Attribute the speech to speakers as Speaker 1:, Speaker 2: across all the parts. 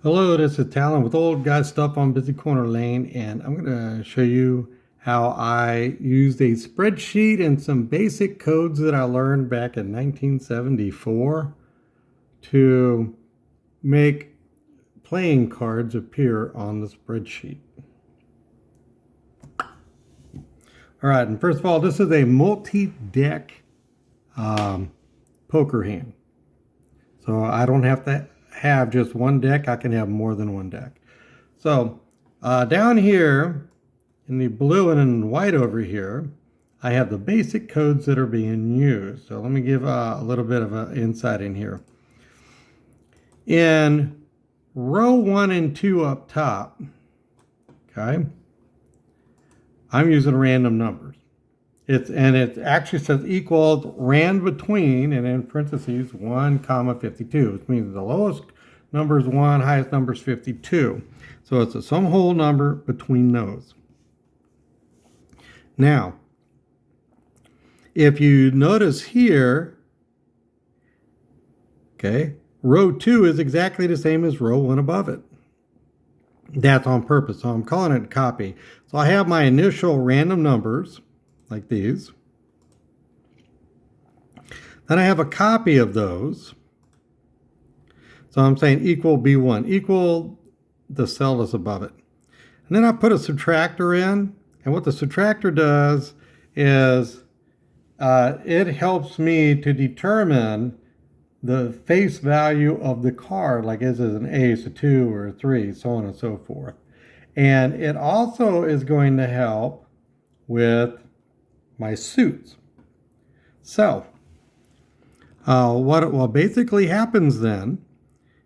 Speaker 1: Hello, this is Talon with Old Guy Stuff on Busy Corner Lane, and I'm going to show you how I used a spreadsheet and some basic codes that I learned back in 1974 to make playing cards appear on the spreadsheet. All right, and first of all, this is a multi-deck poker hand. So I don't have to have just one deck. I can have more than one deck. So down here in the blue and in white over here, I have the basic codes that are being used. So let me give a little bit of an insight in here. In row 1 and 2 up top, okay, I'm using random numbers. It actually says equals rand between, and in parentheses 1 comma 52, which means the lowest number is 1, highest number is 52. So it's a sum whole number between those. Now, if you notice here, okay, row 2 is exactly the same as row 1 above it. That's on purpose, so I'm calling it copy. So I have my initial random numbers, like these. Then I have a copy of those. So I'm saying equal B1, equal the cell that's above it. And then I put a subtractor in, and what the subtractor does is it helps me to determine the face value of the card, like is it an ace, a 2, or a 3, so on and so forth. And it also is going to help with my suits. So what basically happens then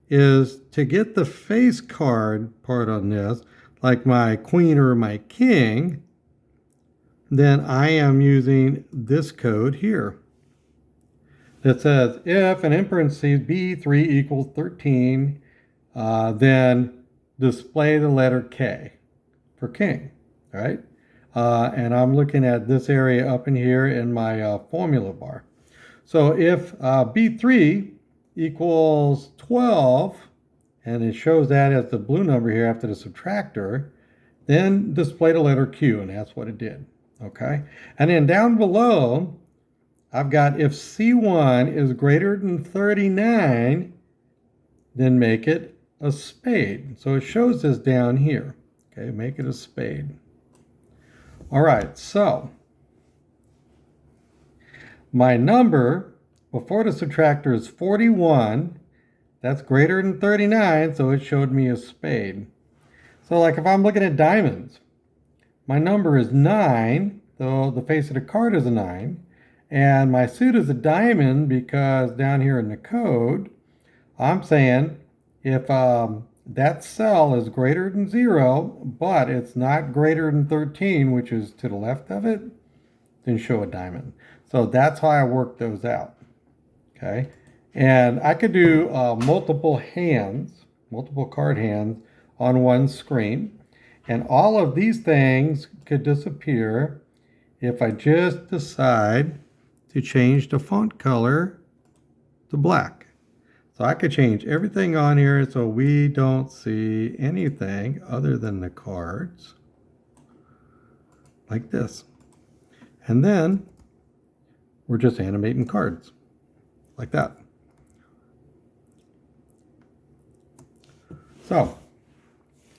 Speaker 1: is to get the face card part on this, like my queen or my king, then I am using this code here that says if, and in parentheses, B3 equals 13, then display the letter K for king, right? And I'm looking at this area up in here in my formula bar. So if B3 equals 12, and it shows that as the blue number here after the subtractor, then display the letter Q, and that's what it did, okay? And then down below, I've got if C1 is greater than 39, then make it a spade. So it shows this down here, okay? Make it a spade. All right, so my number before the subtractor is 41. That's greater than 39, so it showed me a spade. So like if I'm looking at diamonds, my number is 9, though the face of the card is a 9, and my suit is a diamond because down here in the code, I'm saying if that cell is greater than 0, but it's not greater than 13, which is to the left of it, then show a diamond. So that's how I work those out, okay? And I could do multiple card hands on one screen. And all of these things could disappear if I just decide to change the font color to black. So I could change everything on here so we don't see anything other than the cards, like this. And then we're just animating cards, like that. So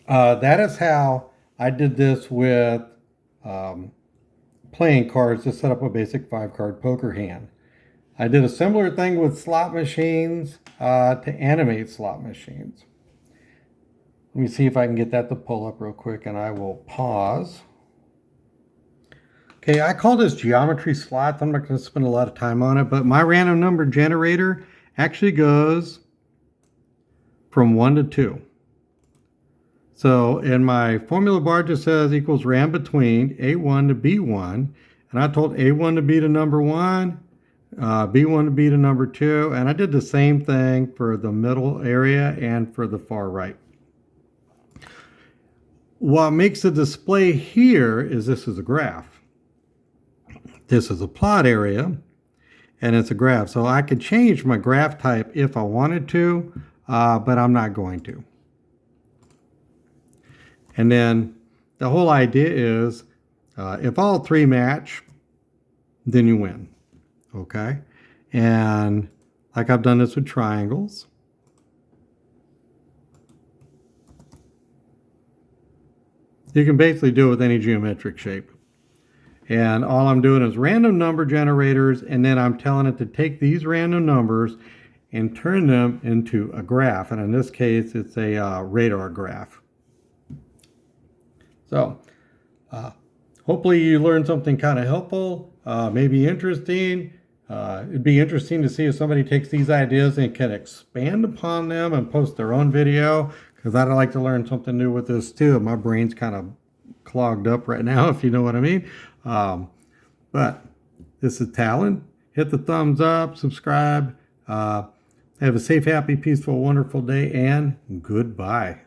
Speaker 1: that is how I did this with playing cards to set up a basic 5-card poker hand. I did a similar thing with slot machines to animate slot machines. Let me see if I can get that to pull up real quick, and I will pause. Okay, I call this geometry slots. I'm not going to spend a lot of time on it, but my random number generator actually goes from 1 to 2. So in my formula bar just says equals rand between A1 to B1, and I told A1 to be the number 1, B1 to be the number 2, and I did the same thing for the middle area and for the far right. What makes the display here is this is a graph. This is a plot area, and it's a graph. So I could change my graph type if I wanted to, but I'm not going to. And then the whole idea is if all three match, then you win. Okay? And like I've done this with triangles. You can basically do it with any geometric shape. And all I'm doing is random number generators, and then I'm telling it to take these random numbers and turn them into a graph. And in this case, it's a radar graph. So hopefully you learned something kind of helpful, maybe interesting. It'd be interesting to see if somebody takes these ideas and can expand upon them and post their own video, because I'd like to learn something new with this too. My brain's kind of clogged up right now, if you know what I mean. But this is Talon. Hit the thumbs up, subscribe. Have a safe, happy, peaceful, wonderful day, and goodbye.